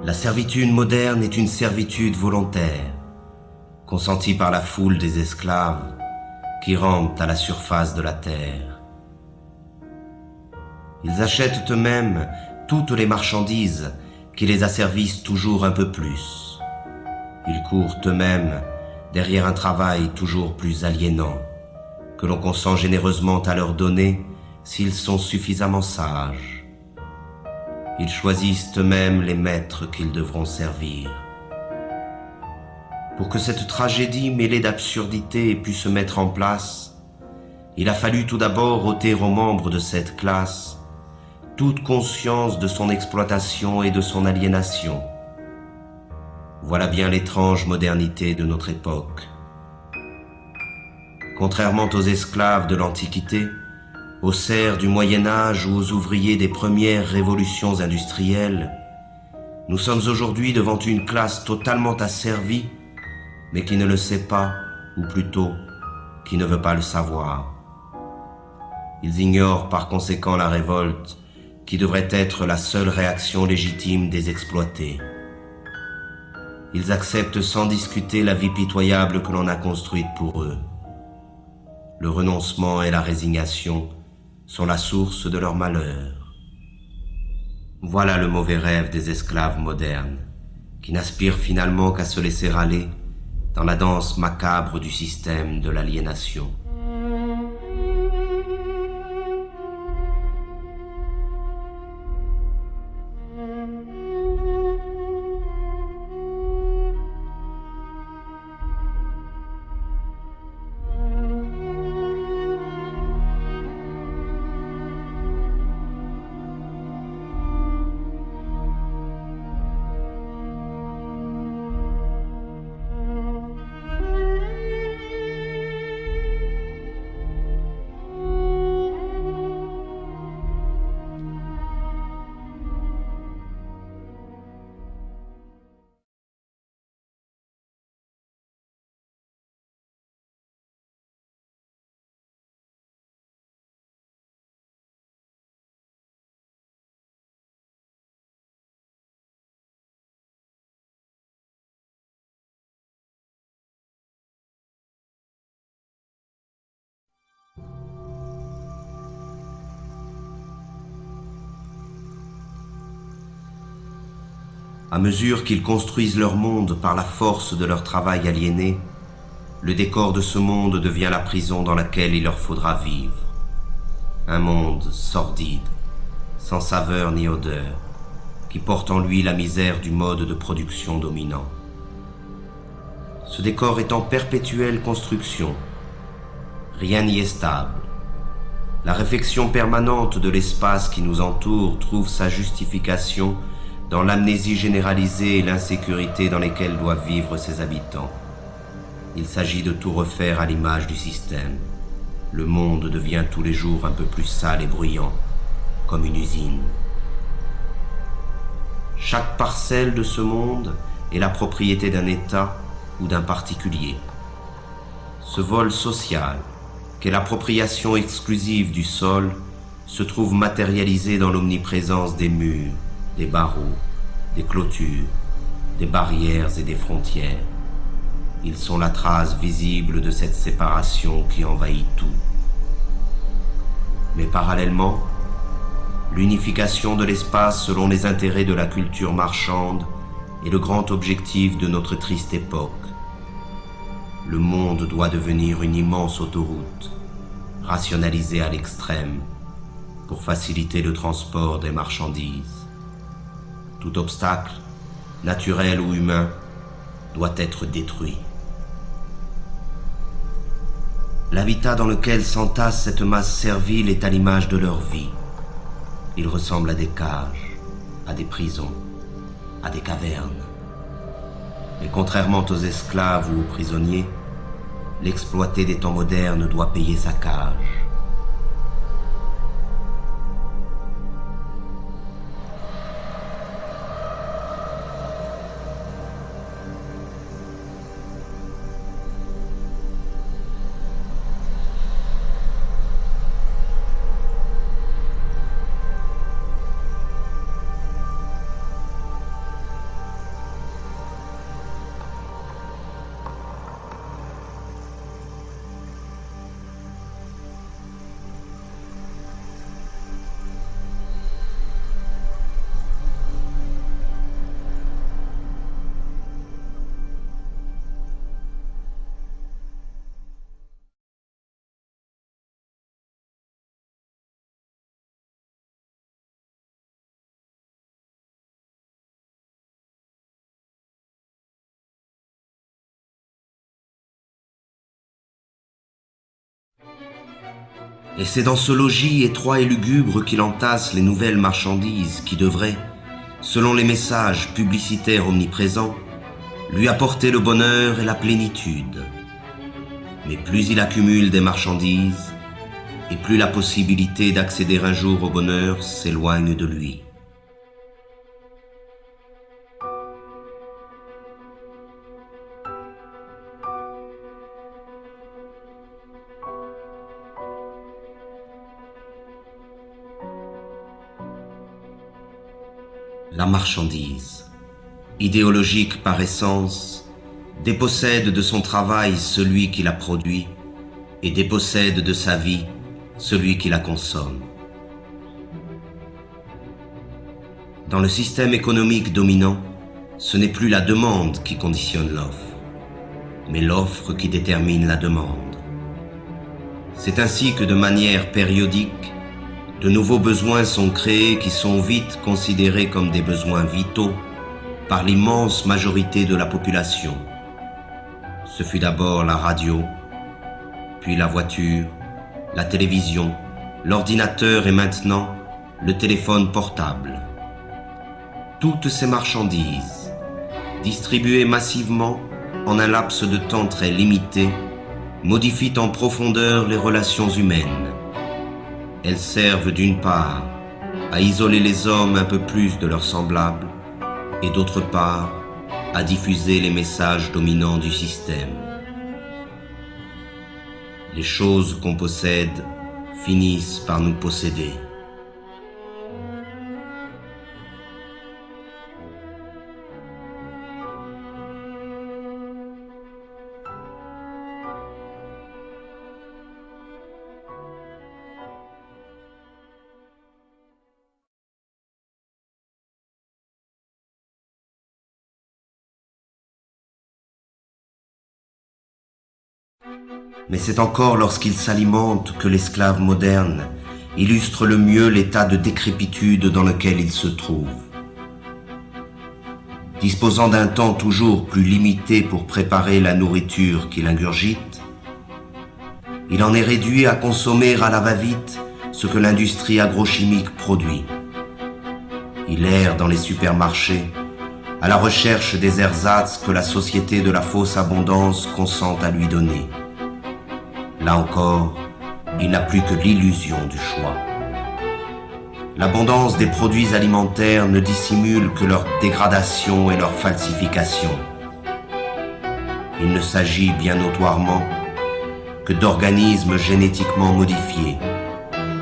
La servitude moderne est une servitude volontaire, consentie par la foule des esclaves qui rampent à la surface de la terre. Ils achètent eux-mêmes toutes les marchandises qui les asservissent toujours un peu plus. Ils courent eux-mêmes derrière un travail toujours plus aliénant, que l'on consent généreusement à leur donner s'ils sont suffisamment sages. Ils choisissent eux-mêmes les maîtres qu'ils devront servir. Pour que cette tragédie mêlée d'absurdité ait pu se mettre en place, il a fallu tout d'abord ôter aux membres de cette classe toute conscience de son exploitation et de son aliénation. Voilà bien l'étrange modernité de notre époque. Contrairement aux esclaves de l'Antiquité, aux serfs du Moyen-Âge ou aux ouvriers des premières révolutions industrielles, nous sommes aujourd'hui devant une classe totalement asservie, mais qui ne le sait pas, ou plutôt, qui ne veut pas le savoir. Ils ignorent par conséquent la révolte, qui devrait être la seule réaction légitime des exploités. Ils acceptent sans discuter la vie pitoyable que l'on a construite pour eux. Le renoncement et la résignation sont la source de leur malheur. Voilà le mauvais rêve des esclaves modernes, qui n'aspirent finalement qu'à se laisser aller dans la danse macabre du système de l'aliénation. À mesure qu'ils construisent leur monde par la force de leur travail aliéné, le décor de ce monde devient la prison dans laquelle il leur faudra vivre. Un monde sordide, sans saveur ni odeur, qui porte en lui la misère du mode de production dominant. Ce décor est en perpétuelle construction. Rien n'y est stable. La réflexion permanente de l'espace qui nous entoure trouve sa justification dans l'amnésie généralisée et l'insécurité dans lesquelles doivent vivre ses habitants. Il s'agit de tout refaire à l'image du système. Le monde devient tous les jours un peu plus sale et bruyant, comme une usine. Chaque parcelle de ce monde est la propriété d'un État ou d'un particulier. Ce vol social, qu'est l'appropriation exclusive du sol, se trouve matérialisé dans l'omniprésence des murs, des barreaux, des clôtures, des barrières et des frontières. Ils sont la trace visible de cette séparation qui envahit tout. Mais parallèlement, l'unification de l'espace selon les intérêts de la culture marchande est le grand objectif de notre triste époque. Le monde doit devenir une immense autoroute, rationalisée à l'extrême, pour faciliter le transport des marchandises. Tout obstacle, naturel ou humain, doit être détruit. L'habitat dans lequel s'entasse cette masse servile est à l'image de leur vie. Il ressemble à des cages, à des prisons, à des cavernes. Mais contrairement aux esclaves ou aux prisonniers, l'exploité des temps modernes doit payer sa cage. Et c'est dans ce logis étroit et lugubre qu'il entasse les nouvelles marchandises qui devraient, selon les messages publicitaires omniprésents, lui apporter le bonheur et la plénitude. Mais plus il accumule des marchandises, et plus la possibilité d'accéder un jour au bonheur s'éloigne de lui. La marchandise, idéologique par essence, dépossède de son travail celui qui la produit et dépossède de sa vie celui qui la consomme. Dans le système économique dominant, ce n'est plus la demande qui conditionne l'offre, mais l'offre qui détermine la demande. C'est ainsi que de manière périodique, de nouveaux besoins sont créés qui sont vite considérés comme des besoins vitaux par l'immense majorité de la population. Ce fut d'abord la radio, puis la voiture, la télévision, l'ordinateur et maintenant le téléphone portable. Toutes ces marchandises, distribuées massivement en un laps de temps très limité, modifient en profondeur les relations humaines. Elles servent d'une part à isoler les hommes un peu plus de leurs semblables et d'autre part à diffuser les messages dominants du système. Les choses qu'on possède finissent par nous posséder. Mais c'est encore lorsqu'il s'alimente que l'esclave moderne illustre le mieux l'état de décrépitude dans lequel il se trouve. Disposant d'un temps toujours plus limité pour préparer la nourriture qu'il ingurgite, il en est réduit à consommer à la va-vite ce que l'industrie agrochimique produit. Il erre dans les supermarchés à la recherche des ersatz que la société de la fausse abondance consent à lui donner. Là encore, il n'a plus que l'illusion du choix. L'abondance des produits alimentaires ne dissimule que leur dégradation et leur falsification. Il ne s'agit bien notoirement que d'organismes génétiquement modifiés,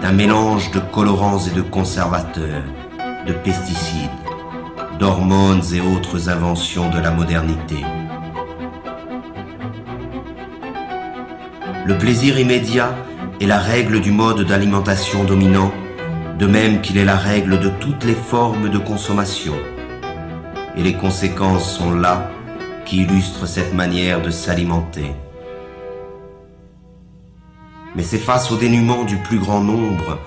d'un mélange de colorants et de conservateurs, de pesticides, d'hormones et autres inventions de la modernité. Le plaisir immédiat est la règle du mode d'alimentation dominant, de même qu'il est la règle de toutes les formes de consommation. Et les conséquences sont là qui illustrent cette manière de s'alimenter. Mais c'est face au dénuement du plus grand nombre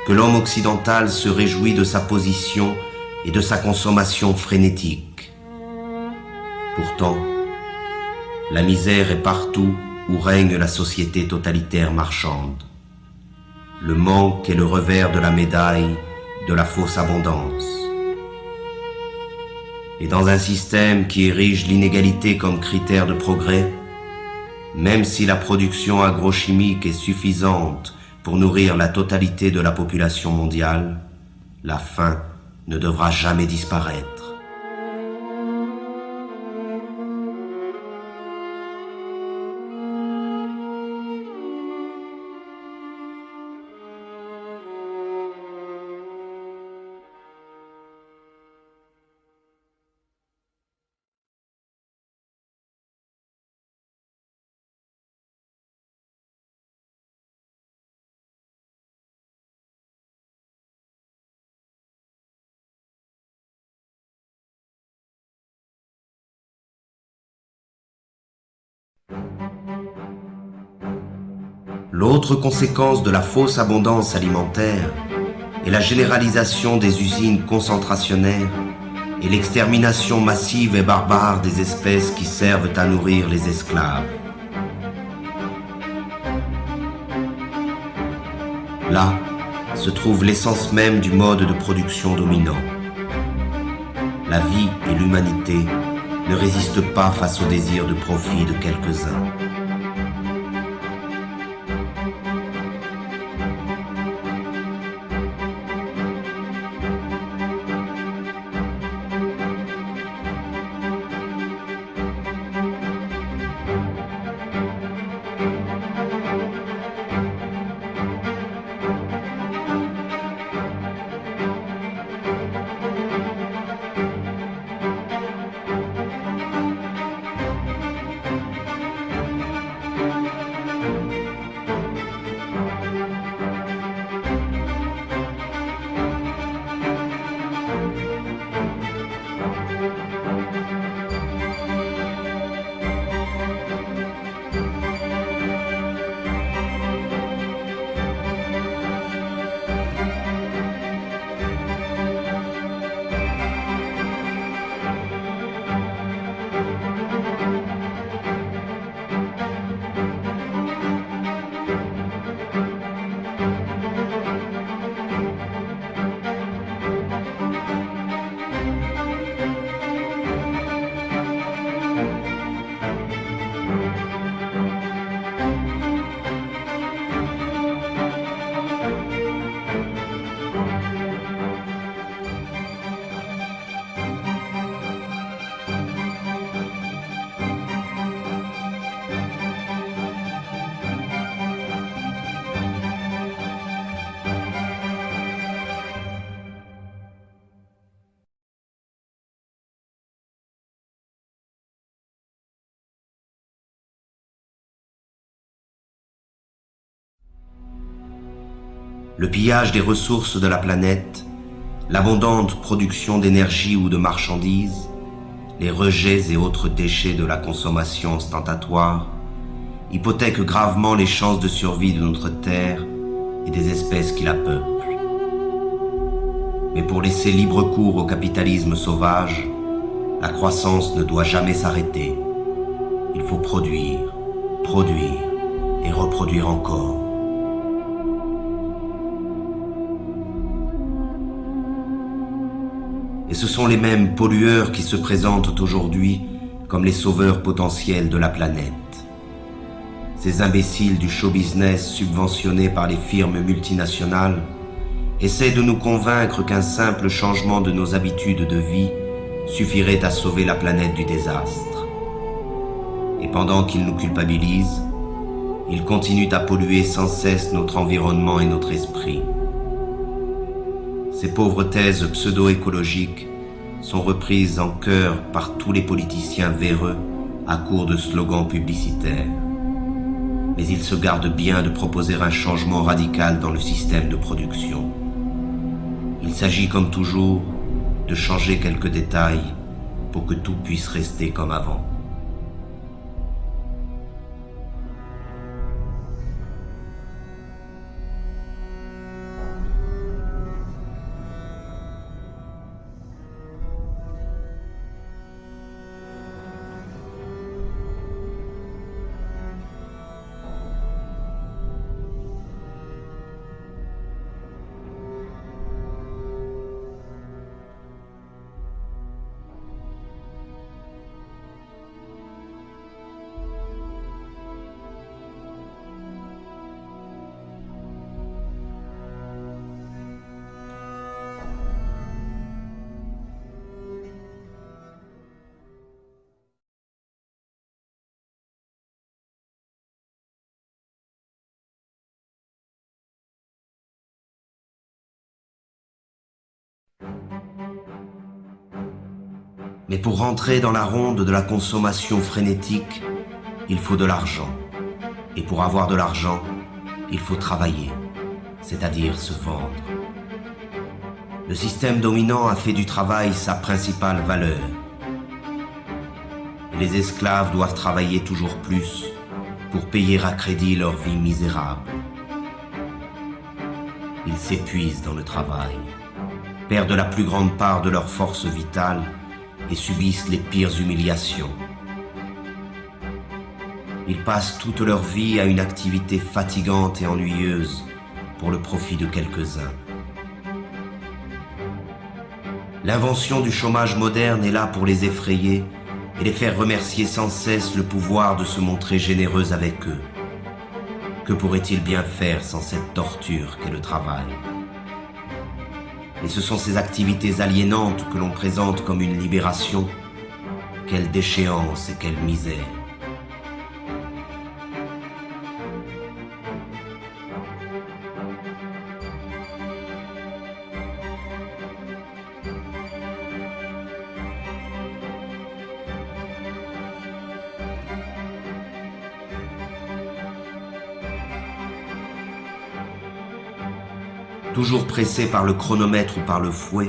que l'homme occidental se réjouit de sa position et de sa consommation frénétique. Pourtant, la misère est partout où règne la société totalitaire marchande. Le manque est le revers de la médaille de la fausse abondance. Et dans un système qui érige l'inégalité comme critère de progrès, même si la production agrochimique est suffisante pour nourrir la totalité de la population mondiale, la faim ne devra jamais disparaître. L'autre conséquence de la fausse abondance alimentaire est la généralisation des usines concentrationnaires et l'extermination massive et barbare des espèces qui servent à nourrir les esclaves. Là se trouve l'essence même du mode de production dominant. La vie et l'humanité ne résistent pas face au désir de profit de quelques-uns. Le pillage des ressources de la planète, l'abondante production d'énergie ou de marchandises, les rejets et autres déchets de la consommation ostentatoire hypothèquent gravement les chances de survie de notre Terre et des espèces qui la peuplent. Mais pour laisser libre cours au capitalisme sauvage, la croissance ne doit jamais s'arrêter. Il faut produire, produire et reproduire encore. Et ce sont les mêmes pollueurs qui se présentent aujourd'hui comme les sauveurs potentiels de la planète. Ces imbéciles du show business subventionnés par les firmes multinationales essaient de nous convaincre qu'un simple changement de nos habitudes de vie suffirait à sauver la planète du désastre. Et pendant qu'ils nous culpabilisent, ils continuent à polluer sans cesse notre environnement et notre esprit. Ces pauvres thèses pseudo-écologiques sont reprises en chœur par tous les politiciens véreux à court de slogans publicitaires. Mais ils se gardent bien de proposer un changement radical dans le système de production. Il s'agit comme toujours de changer quelques détails pour que tout puisse rester comme avant. Mais pour rentrer dans la ronde de la consommation frénétique, il faut de l'argent. Et pour avoir de l'argent, il faut travailler, c'est-à-dire se vendre. Le système dominant a fait du travail sa principale valeur. Et les esclaves doivent travailler toujours plus pour payer à crédit leur vie misérable. Ils s'épuisent dans le travail, perdent la plus grande part de leur force vitale et subissent les pires humiliations. Ils passent toute leur vie à une activité fatigante et ennuyeuse pour le profit de quelques-uns. L'invention du chômage moderne est là pour les effrayer et les faire remercier sans cesse le pouvoir de se montrer généreux avec eux. Que pourraient-ils bien faire sans cette torture qu'est le travail? Et ce sont ces activités aliénantes que l'on présente comme une libération. Quelle déchéance et quelle misère! Toujours pressés par le chronomètre ou par le fouet,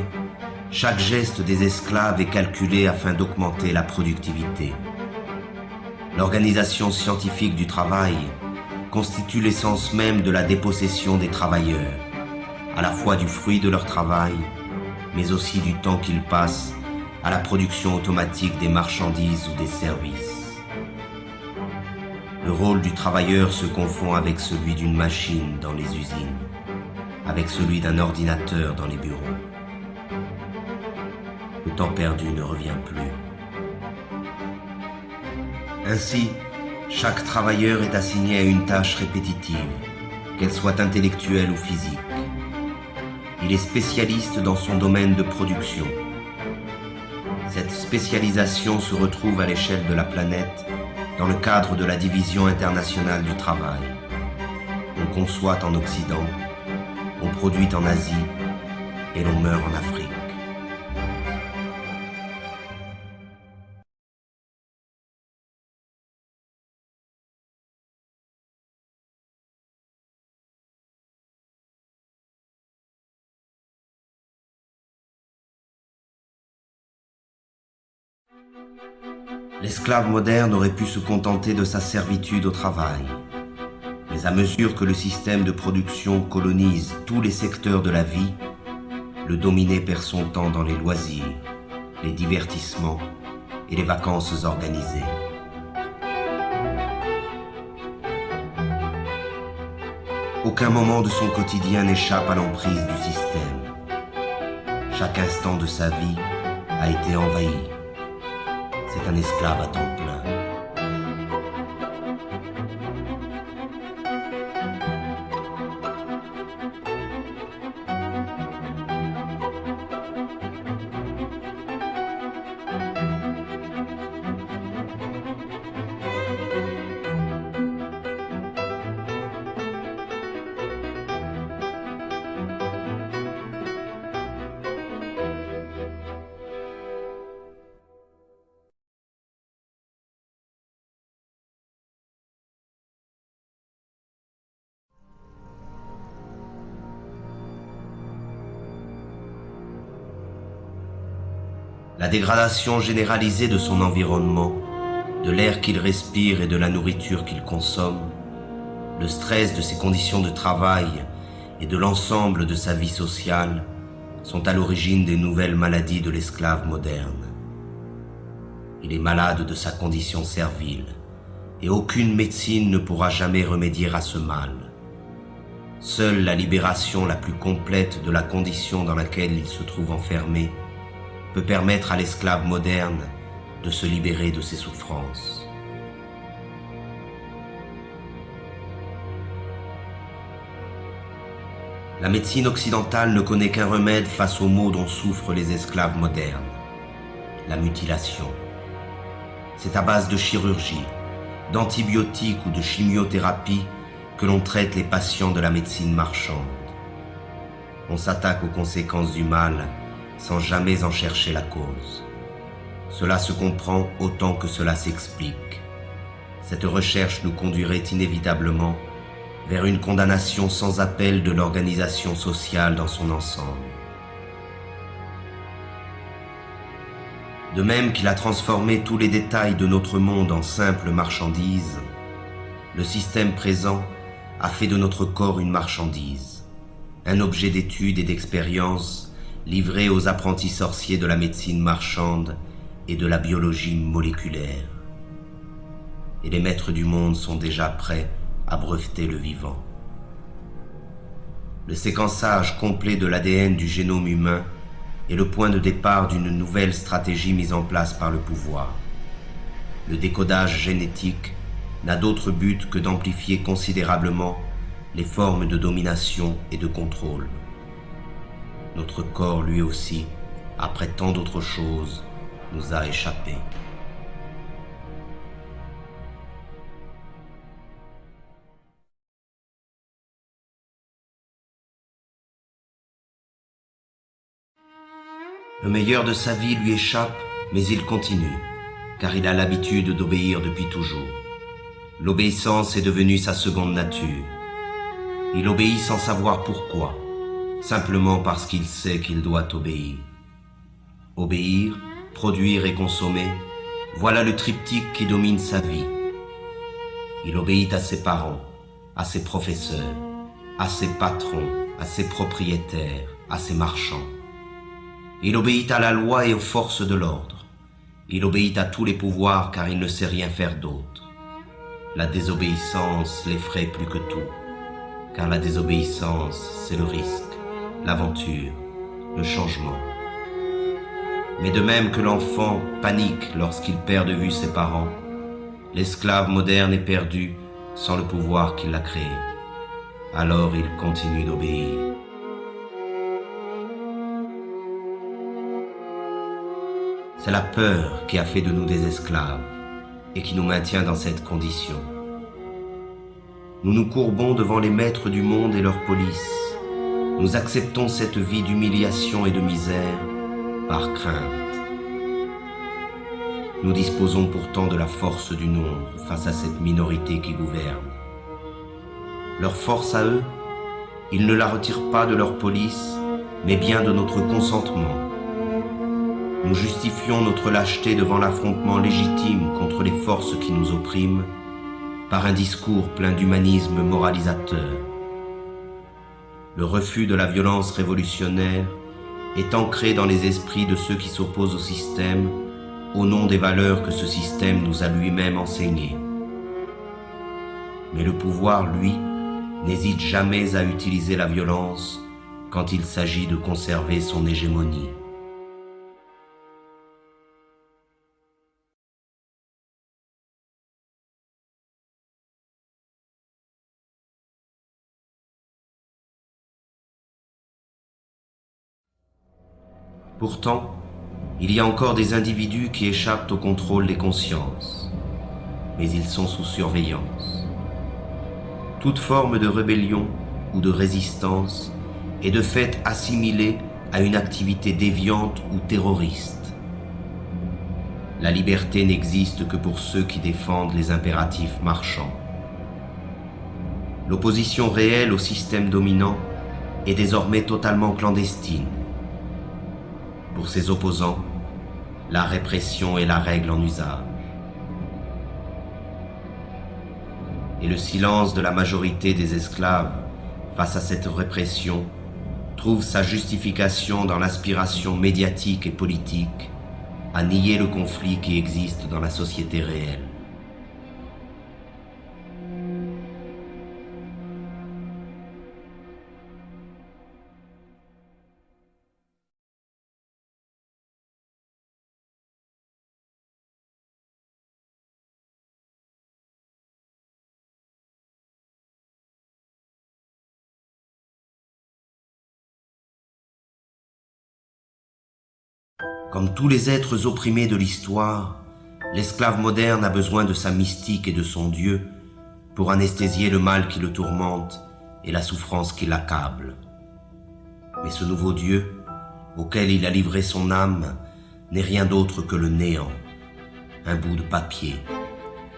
chaque geste des esclaves est calculé afin d'augmenter la productivité. L'organisation scientifique du travail constitue l'essence même de la dépossession des travailleurs, à la fois du fruit de leur travail, mais aussi du temps qu'ils passent à la production automatique des marchandises ou des services. Le rôle du travailleur se confond avec celui d'une machine dans les usines, avec celui d'un ordinateur dans les bureaux. Le temps perdu ne revient plus. Ainsi, chaque travailleur est assigné à une tâche répétitive, qu'elle soit intellectuelle ou physique. Il est spécialiste dans son domaine de production. Cette spécialisation se retrouve à l'échelle de la planète dans le cadre de la Division internationale du travail. On conçoit en Occident, on produit en Asie et l'on meurt en Afrique. L'esclave moderne aurait pu se contenter de sa servitude au travail. Mais à mesure que le système de production colonise tous les secteurs de la vie, le dominé perd son temps dans les loisirs, les divertissements et les vacances organisées. Aucun moment de son quotidien n'échappe à l'emprise du système. Chaque instant de sa vie a été envahi. C'est un esclave à temps plein. La dégradation généralisée de son environnement, de l'air qu'il respire et de la nourriture qu'il consomme, le stress de ses conditions de travail et de l'ensemble de sa vie sociale sont à l'origine des nouvelles maladies de l'esclave moderne. Il est malade de sa condition servile et aucune médecine ne pourra jamais remédier à ce mal. Seule la libération la plus complète de la condition dans laquelle il se trouve enfermé peut permettre à l'esclave moderne de se libérer de ses souffrances. La médecine occidentale ne connaît qu'un remède face aux maux dont souffrent les esclaves modernes, la mutilation. C'est à base de chirurgie, d'antibiotiques ou de chimiothérapie que l'on traite les patients de la médecine marchande. On s'attaque aux conséquences du mal sans jamais en chercher la cause. Cela se comprend autant que cela s'explique. Cette recherche nous conduirait inévitablement vers une condamnation sans appel de l'organisation sociale dans son ensemble. De même qu'il a transformé tous les détails de notre monde en simples marchandises, le système présent a fait de notre corps une marchandise, un objet d'étude et d'expérience livré aux apprentis sorciers de la médecine marchande et de la biologie moléculaire. Et les maîtres du monde sont déjà prêts à breveter le vivant. Le séquençage complet de l'ADN du génome humain est le point de départ d'une nouvelle stratégie mise en place par le pouvoir. Le décodage génétique n'a d'autre but que d'amplifier considérablement les formes de domination et de contrôle. Notre corps, lui aussi, après tant d'autres choses, nous a échappé. Le meilleur de sa vie lui échappe, mais il continue, car il a l'habitude d'obéir depuis toujours. L'obéissance est devenue sa seconde nature. Il obéit sans savoir pourquoi, simplement parce qu'il sait qu'il doit obéir. Obéir, produire et consommer, voilà le triptyque qui domine sa vie. Il obéit à ses parents, à ses professeurs, à ses patrons, à ses propriétaires, à ses marchands. Il obéit à la loi et aux forces de l'ordre. Il obéit à tous les pouvoirs car il ne sait rien faire d'autre. La désobéissance l'effraie plus que tout, car la désobéissance, c'est le risque, l'aventure, le changement. Mais de même que l'enfant panique lorsqu'il perd de vue ses parents, l'esclave moderne est perdu sans le pouvoir qui l'a créé. Alors il continue d'obéir. C'est la peur qui a fait de nous des esclaves et qui nous maintient dans cette condition. Nous nous courbons devant les maîtres du monde et leur police. Nous acceptons cette vie d'humiliation et de misère par crainte. Nous disposons pourtant de la force du nombre face à cette minorité qui gouverne. Leur force à eux, ils ne la retirent pas de leur police, mais bien de notre consentement. Nous justifions notre lâcheté devant l'affrontement légitime contre les forces qui nous oppriment par un discours plein d'humanisme moralisateur. Le refus de la violence révolutionnaire est ancré dans les esprits de ceux qui s'opposent au système au nom des valeurs que ce système nous a lui-même enseignées. Mais le pouvoir, lui, n'hésite jamais à utiliser la violence quand il s'agit de conserver son hégémonie. Pourtant, il y a encore des individus qui échappent au contrôle des consciences, mais ils sont sous surveillance. Toute forme de rébellion ou de résistance est de fait assimilée à une activité déviante ou terroriste. La liberté n'existe que pour ceux qui défendent les impératifs marchands. L'opposition réelle au système dominant est désormais totalement clandestine. Pour ses opposants, la répression est la règle en usage. Et le silence de la majorité des esclaves face à cette répression trouve sa justification dans l'aspiration médiatique et politique à nier le conflit qui existe dans la société réelle. Comme tous les êtres opprimés de l'histoire, l'esclave moderne a besoin de sa mystique et de son Dieu pour anesthésier le mal qui le tourmente et la souffrance qui l'accable. Mais ce nouveau Dieu, auquel il a livré son âme, n'est rien d'autre que le néant, un bout de papier,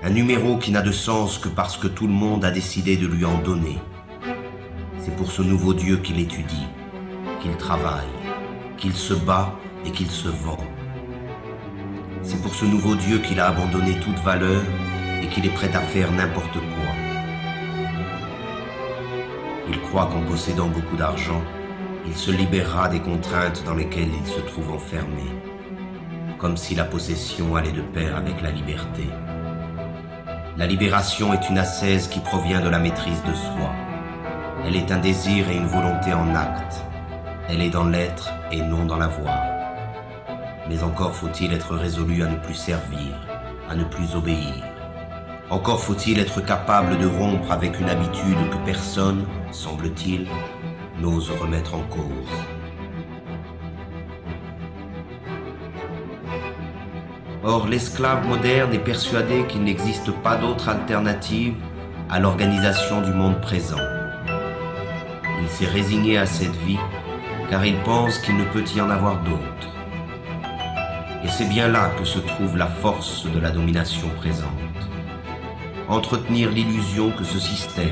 un numéro qui n'a de sens que parce que tout le monde a décidé de lui en donner. C'est pour ce nouveau Dieu qu'il étudie, qu'il travaille, qu'il se bat et qu'il se vend. C'est pour ce nouveau Dieu qu'il a abandonné toute valeur et qu'il est prêt à faire n'importe quoi. Il croit qu'en possédant beaucoup d'argent, il se libérera des contraintes dans lesquelles il se trouve enfermé, comme si la possession allait de pair avec la liberté. La libération est une ascèse qui provient de la maîtrise de soi. Elle est un désir et une volonté en acte. Elle est dans l'être et non dans l'avoir. Mais encore faut-il être résolu à ne plus servir, à ne plus obéir. Encore faut-il être capable de rompre avec une habitude que personne, semble-t-il, n'ose remettre en cause. Or, l'esclave moderne est persuadé qu'il n'existe pas d'autre alternative à l'organisation du monde présent. Il s'est résigné à cette vie car il pense qu'il ne peut y en avoir d'autre. Et c'est bien là que se trouve la force de la domination présente. Entretenir l'illusion que ce système,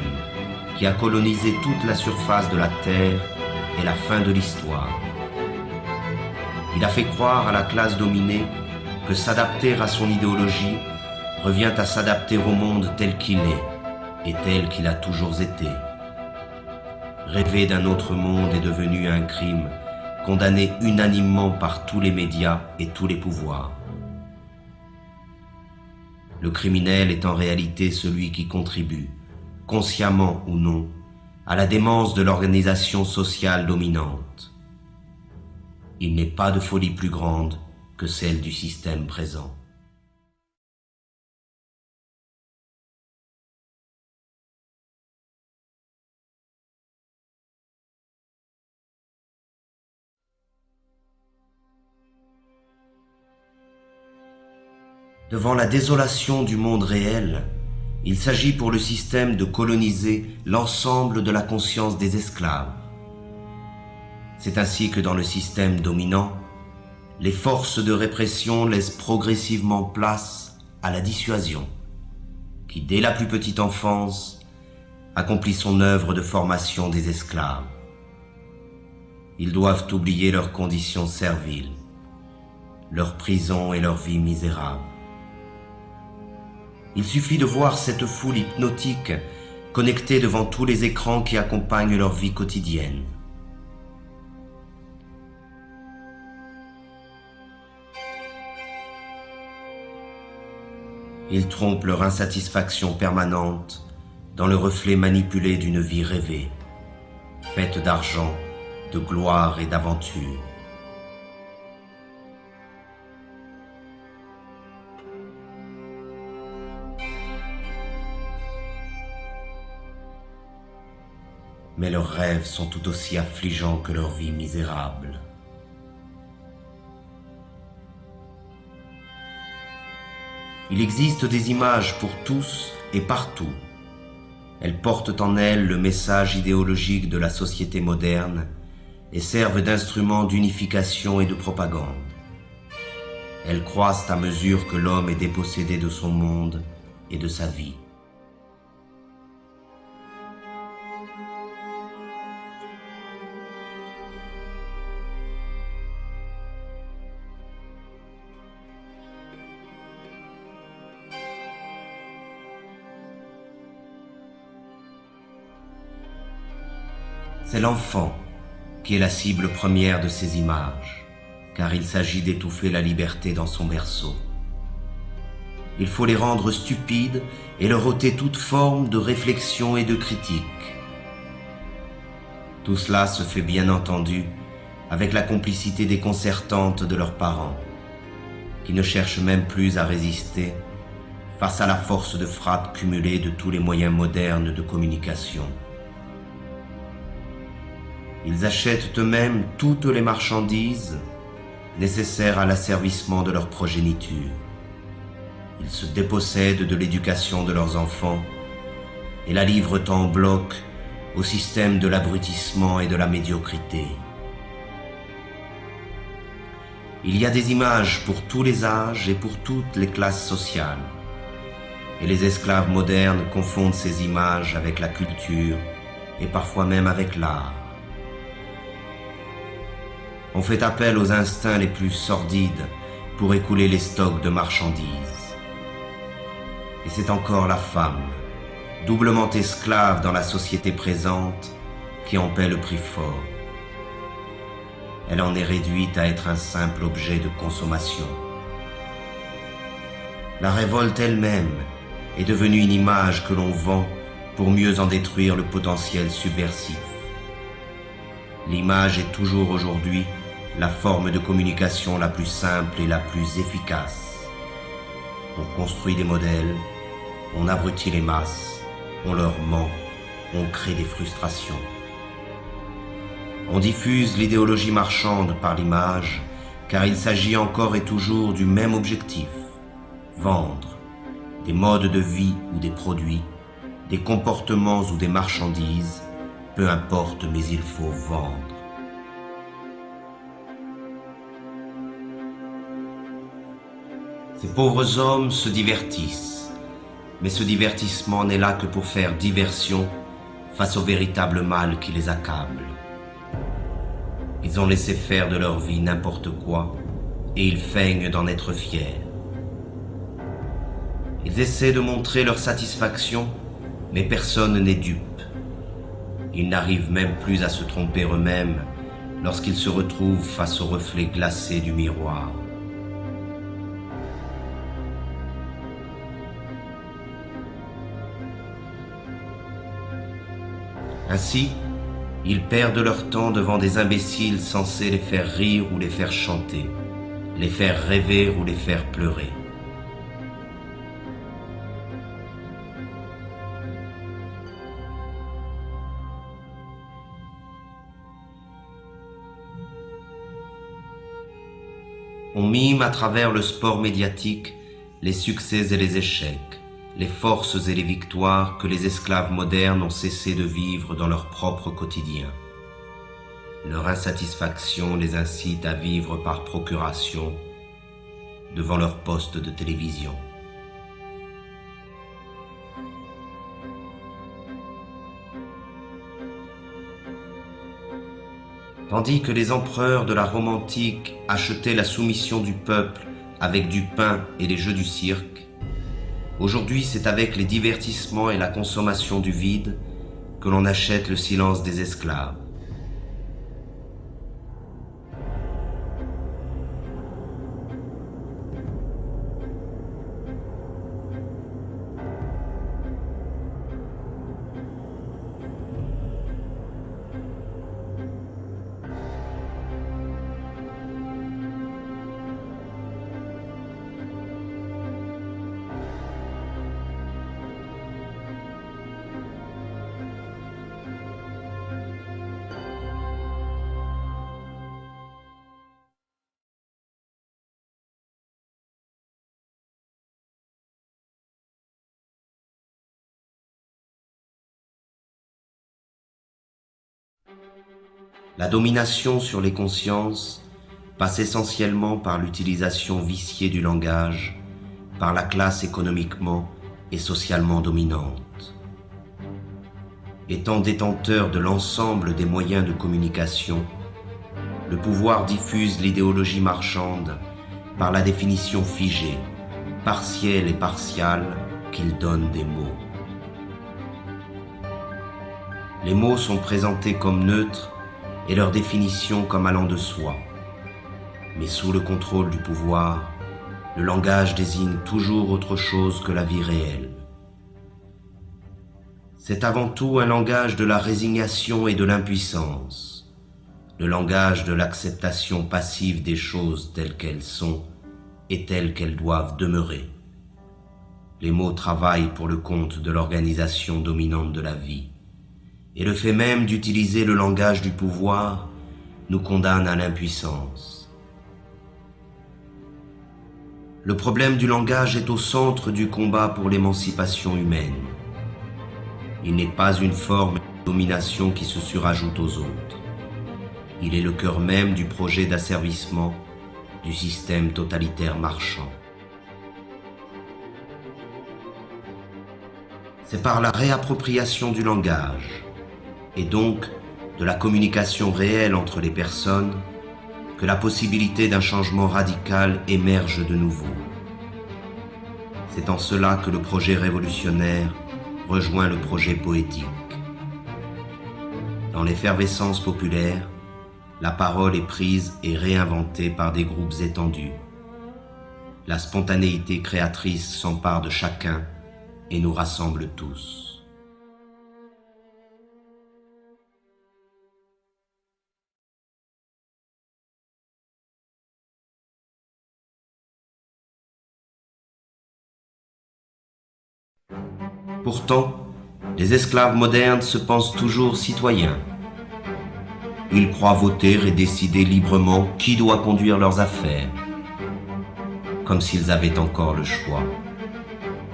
qui a colonisé toute la surface de la Terre, est la fin de l'histoire. Il a fait croire à la classe dominée que s'adapter à son idéologie revient à s'adapter au monde tel qu'il est et tel qu'il a toujours été. Rêver d'un autre monde est devenu un crime, condamné unanimement par tous les médias et tous les pouvoirs. Le criminel est en réalité celui qui contribue, consciemment ou non, à la démence de l'organisation sociale dominante. Il n'est pas de folie plus grande que celle du système présent. Devant la désolation du monde réel, il s'agit pour le système de coloniser l'ensemble de la conscience des esclaves. C'est ainsi que dans le système dominant, les forces de répression laissent progressivement place à la dissuasion, qui dès la plus petite enfance accomplit son œuvre de formation des esclaves. Ils doivent oublier leurs conditions serviles, leur prison et leur vie misérable. Il suffit de voir cette foule hypnotique connectée devant tous les écrans qui accompagnent leur vie quotidienne. Ils trompent leur insatisfaction permanente dans le reflet manipulé d'une vie rêvée, faite d'argent, de gloire et d'aventure. Mais leurs rêves sont tout aussi affligeants que leur vie misérable. Il existe des images pour tous et partout. Elles portent en elles le message idéologique de la société moderne et servent d'instruments d'unification et de propagande. Elles croissent à mesure que l'homme est dépossédé de son monde et de sa vie. C'est l'enfant qui est la cible première de ces images, car il s'agit d'étouffer la liberté dans son berceau. Il faut les rendre stupides et leur ôter toute forme de réflexion et de critique. Tout cela se fait bien entendu avec la complicité déconcertante de leurs parents, qui ne cherchent même plus à résister face à la force de frappe cumulée de tous les moyens modernes de communication. Ils achètent eux-mêmes toutes les marchandises nécessaires à l'asservissement de leur progéniture. Ils se dépossèdent de l'éducation de leurs enfants et la livrent en bloc au système de l'abrutissement et de la médiocrité. Il y a des images pour tous les âges et pour toutes les classes sociales. Et les esclaves modernes confondent ces images avec la culture et parfois même avec l'art. On fait appel aux instincts les plus sordides pour écouler les stocks de marchandises. Et c'est encore la femme, doublement esclave dans la société présente, qui en paie le prix fort. Elle en est réduite à être un simple objet de consommation. La révolte elle-même est devenue une image que l'on vend pour mieux en détruire le potentiel subversif. L'image est toujours aujourd'hui la forme de communication la plus simple et la plus efficace. On construit des modèles, on abrutit les masses, on leur ment, on crée des frustrations. On diffuse l'idéologie marchande par l'image, car il s'agit encore et toujours du même objectif, vendre des modes de vie ou des produits, des comportements ou des marchandises, peu importe, mais il faut vendre. Ces pauvres hommes se divertissent, mais ce divertissement n'est là que pour faire diversion face au véritable mal qui les accable. Ils ont laissé faire de leur vie n'importe quoi et ils feignent d'en être fiers. Ils essaient de montrer leur satisfaction, mais personne n'est dupe. Ils n'arrivent même plus à se tromper eux-mêmes lorsqu'ils se retrouvent face au reflet glacé du miroir. Ainsi, ils perdent leur temps devant des imbéciles censés les faire rire ou les faire chanter, les faire rêver ou les faire pleurer. On mime à travers le sport médiatique les succès et les échecs, les forces et les victoires que les esclaves modernes ont cessé de vivre dans leur propre quotidien. Leur insatisfaction les incite à vivre par procuration devant leur poste de télévision. Tandis que les empereurs de la Rome antique achetaient la soumission du peuple avec du pain et les jeux du cirque, aujourd'hui c'est avec les divertissements et la consommation du vide que l'on achète le silence des esclaves. La domination sur les consciences passe essentiellement par l'utilisation viciée du langage, par la classe économiquement et socialement dominante. Étant détenteur de l'ensemble des moyens de communication, le pouvoir diffuse l'idéologie marchande par la définition figée, partielle et partiale qu'il donne des mots. Les mots sont présentés comme neutres et leur définition comme allant de soi. Mais sous le contrôle du pouvoir, le langage désigne toujours autre chose que la vie réelle. C'est avant tout un langage de la résignation et de l'impuissance, le langage de l'acceptation passive des choses telles qu'elles sont et telles qu'elles doivent demeurer. Les mots travaillent pour le compte de l'organisation dominante de la vie. Et le fait même d'utiliser le langage du pouvoir nous condamne à l'impuissance. Le problème du langage est au centre du combat pour l'émancipation humaine. Il n'est pas une forme de domination qui se surajoute aux autres. Il est le cœur même du projet d'asservissement du système totalitaire marchand. C'est par la réappropriation du langage, et donc de la communication réelle entre les personnes, que la possibilité d'un changement radical émerge de nouveau. C'est en cela que le projet révolutionnaire rejoint le projet poétique. Dans l'effervescence populaire, la parole est prise et réinventée par des groupes étendus. La spontanéité créatrice s'empare de chacun et nous rassemble tous. Pourtant, les esclaves modernes se pensent toujours citoyens. Ils croient voter et décider librement qui doit conduire leurs affaires, comme s'ils avaient encore le choix.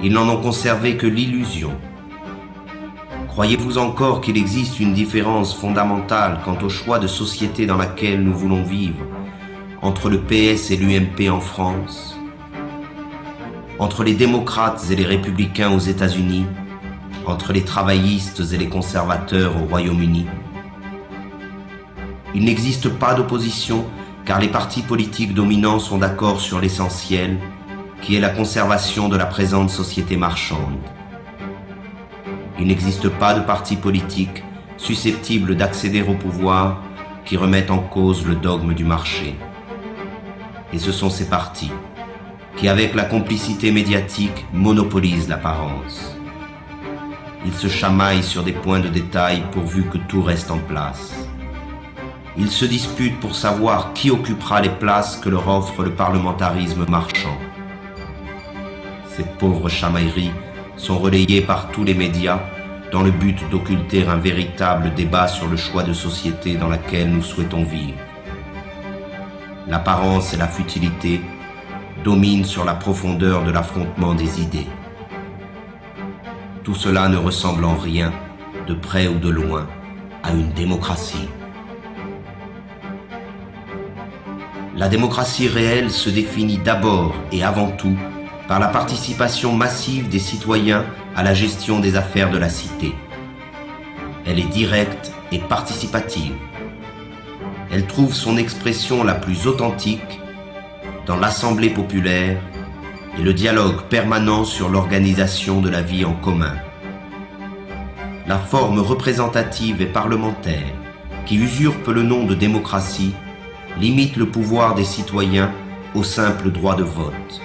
Ils n'en ont conservé que l'illusion. Croyez-vous encore qu'il existe une différence fondamentale quant au choix de société dans laquelle nous voulons vivre entre le PS et l'UMP en France, entre les démocrates et les républicains aux États-Unis, entre les travaillistes et les conservateurs au Royaume-Uni? Il n'existe pas d'opposition car les partis politiques dominants sont d'accord sur l'essentiel, qui est la conservation de la présente société marchande. Il n'existe pas de parti politique susceptible d'accéder au pouvoir qui remette en cause le dogme du marché. Et ce sont ces partis qui, avec la complicité médiatique, monopolisent l'apparence. Ils se chamaillent sur des points de détail pourvu que tout reste en place. Ils se disputent pour savoir qui occupera les places que leur offre le parlementarisme marchand. Ces pauvres chamailleries sont relayées par tous les médias dans le but d'occulter un véritable débat sur le choix de société dans laquelle nous souhaitons vivre. L'apparence et la futilité dominent sur la profondeur de l'affrontement des idées. Tout cela ne ressemble en rien, de près ou de loin, à une démocratie. La démocratie réelle se définit d'abord et avant tout par la participation massive des citoyens à la gestion des affaires de la cité. Elle est directe et participative. Elle trouve son expression la plus authentique dans l'assemblée populaire et le dialogue permanent sur l'organisation de la vie en commun. La forme représentative et parlementaire, qui usurpe le nom de démocratie, limite le pouvoir des citoyens au simple droit de vote,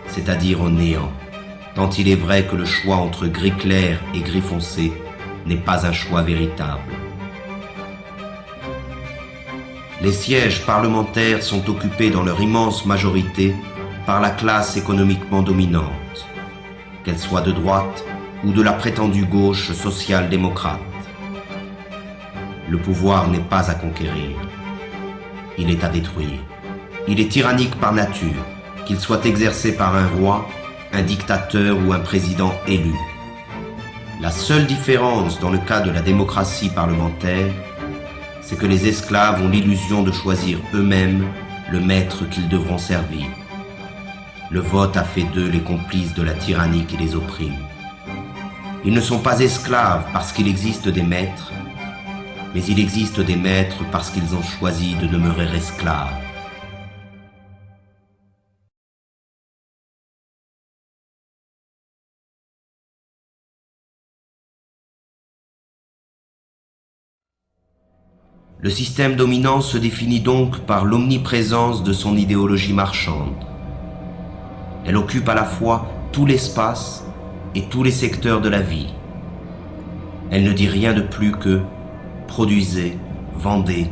c'est-à-dire au néant, tant il est vrai que le choix entre gris clair et gris foncé n'est pas un choix véritable. Les sièges parlementaires sont occupés dans leur immense majorité par la classe économiquement dominante, qu'elle soit de droite ou de la prétendue gauche social-démocrate. Le pouvoir n'est pas à conquérir, il est à détruire. Il est tyrannique par nature, qu'il soit exercé par un roi, un dictateur ou un président élu. La seule différence dans le cas de la démocratie parlementaire, c'est que les esclaves ont l'illusion de choisir eux-mêmes le maître qu'ils devront servir. Le vote a fait d'eux les complices de la tyrannie qui les opprime. Ils ne sont pas esclaves parce qu'il existe des maîtres, mais il existe des maîtres parce qu'ils ont choisi de demeurer esclaves. Le système dominant se définit donc par l'omniprésence de son idéologie marchande. Elle occupe à la fois tout l'espace et tous les secteurs de la vie. Elle ne dit rien de plus que produisez, vendez,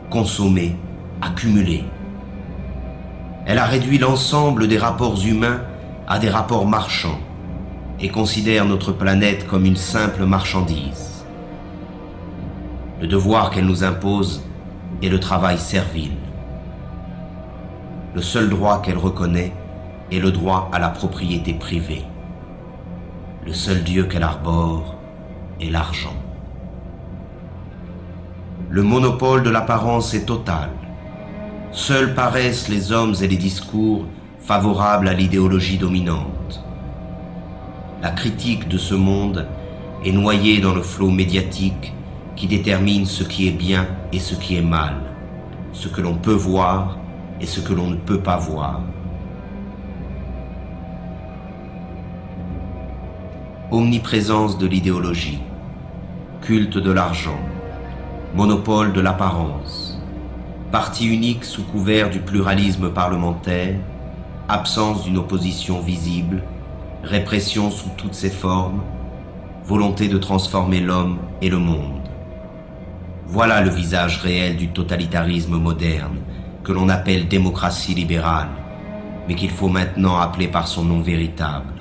consommez, accumulez. Elle a réduit l'ensemble des rapports humains à des rapports marchands et considère notre planète comme une simple marchandise. Le devoir qu'elle nous impose est le travail servile. Le seul droit qu'elle reconnaît est le droit à la propriété privée. Le seul Dieu qu'elle arbore est l'argent. Le monopole de l'apparence est total. Seuls paraissent les hommes et les discours favorables à l'idéologie dominante. La critique de ce monde est noyée dans le flot médiatique qui détermine ce qui est bien et ce qui est mal, ce que l'on peut voir et ce que l'on ne peut pas voir. Omniprésence de l'idéologie, culte de l'argent, monopole de l'apparence, parti unique sous couvert du pluralisme parlementaire, absence d'une opposition visible, répression sous toutes ses formes, volonté de transformer l'homme et le monde. Voilà le visage réel du totalitarisme moderne, que l'on appelle démocratie libérale, mais qu'il faut maintenant appeler par son nom véritable,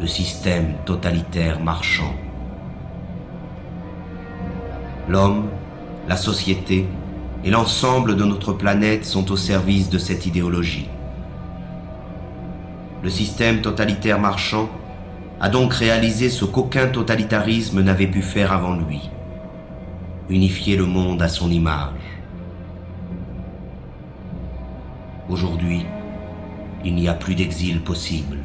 le système totalitaire marchand. L'homme, la société et l'ensemble de notre planète sont au service de cette idéologie. Le système totalitaire marchand a donc réalisé ce qu'aucun totalitarisme n'avait pu faire avant lui: unifier le monde à son image. Aujourd'hui, il n'y a plus d'exil possible.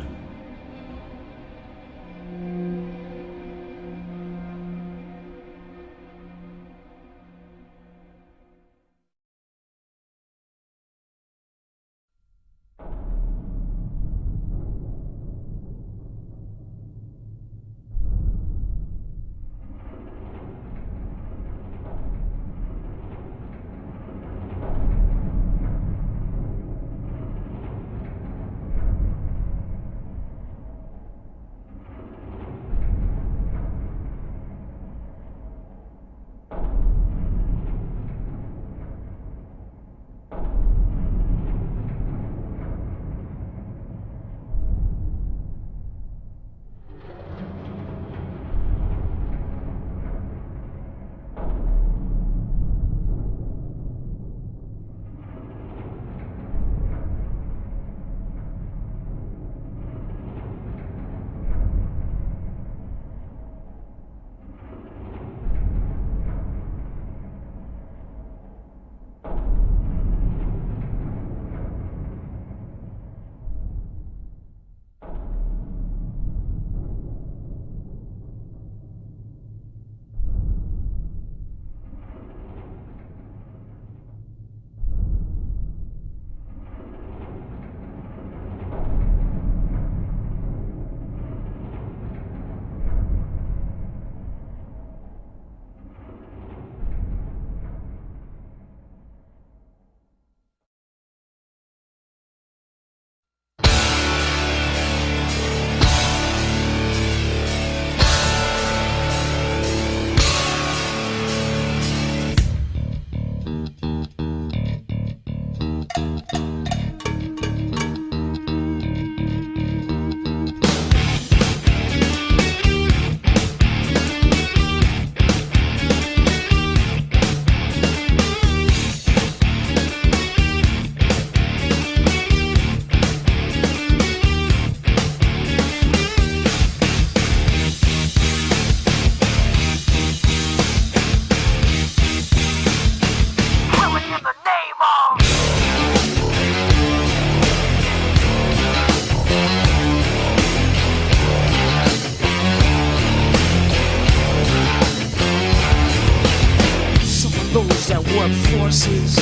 forces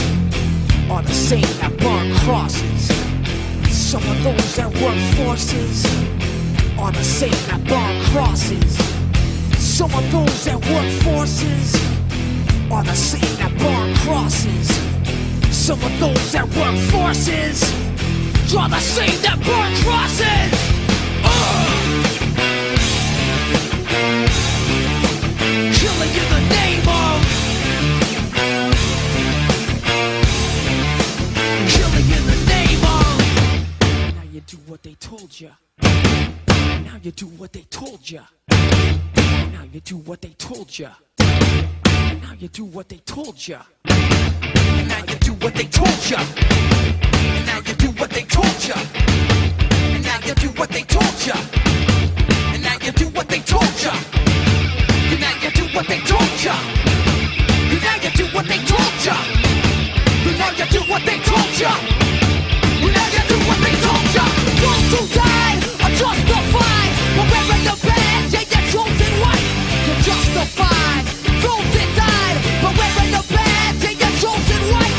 are the same that burn crosses. Some of those that work forces are the same that burn crosses. Some of those that work forces are the same that burn crosses. Some of those that work forces are the same that burn crosses. Killing in the name of, killing in the name of. Now you do what they told ya. Now you do what they told ya. Now you do what they told ya. Now you do what they told ya. Now you do what they told ya. Now you do what they told ya. Now you do what they told ya. And now you do what they told ya. And now you do what they told ya. And now you do what they told ya. And now you do what they told ya. And now you do what they told ya. Those who died are justified. But wearing the badge, yeah, you're chosen white. You're justified. Those that died, but wearing the badge, yeah, you're chosen white.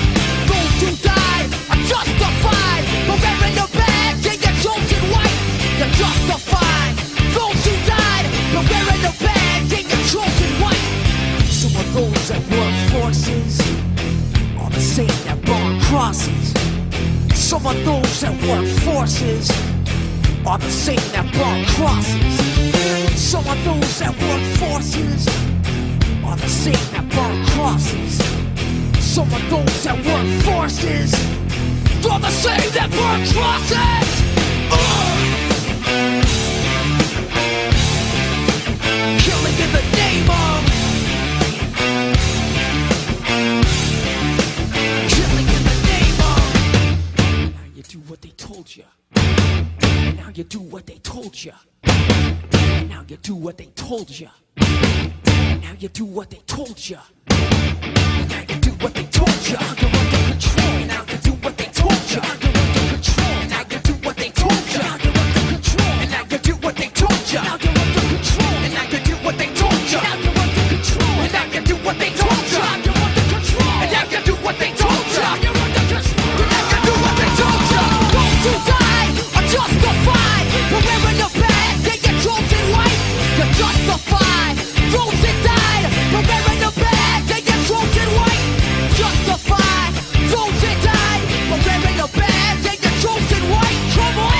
Those who died are justified. But wearing the badge, yeah, you're chosen white. You're justified. Those who died, but wearing the badge, yeah, you're chosen white. Some of those that work forces are the same that burn crosses. Some of those that work forces are the same that burn crosses. Some of those that work forces are the same that burn crosses. Some of those that work forces are the same that burn crosses. you do what they told you. And now you do what they told you. And now you do what they told you. And now you do what they told you. Now you're under control. And now you do what they told you. Now you're under control. And now you do what they told you. Now you're under control. And now you do what they told you. Now you're under control. And now you do what they told you. Now you're under control. And now you do what they told you. Now you're under control. And now you do what they told you. Now you're under control. And now you do what they told you. Those who die are justified. But wearing the badge, they get chosen white. You're justified. Those that died, but wearing the badge, they get chosen white. Justified. Those that died, but wearing the badge, they get chosen white. Come on.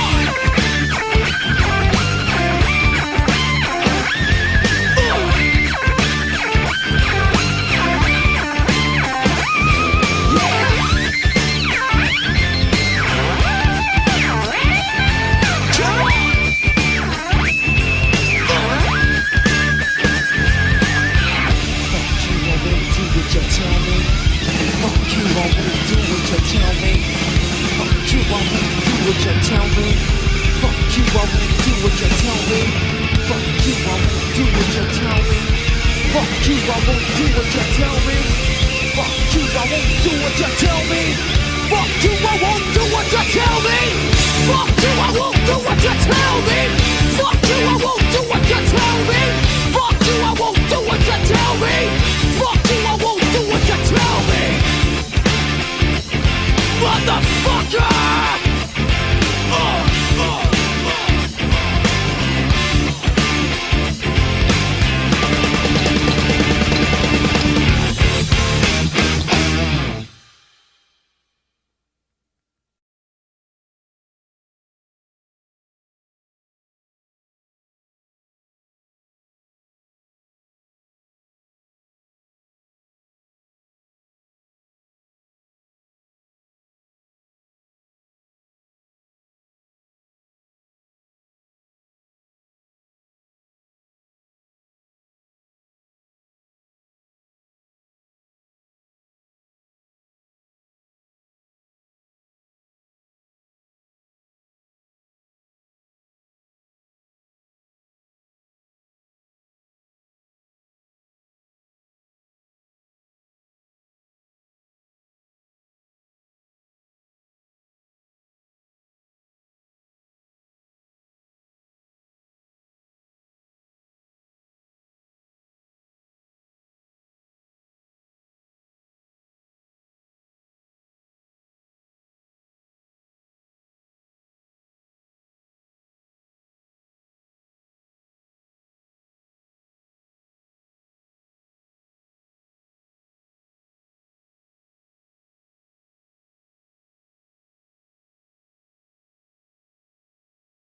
Fuck you, I won't do what you tell me.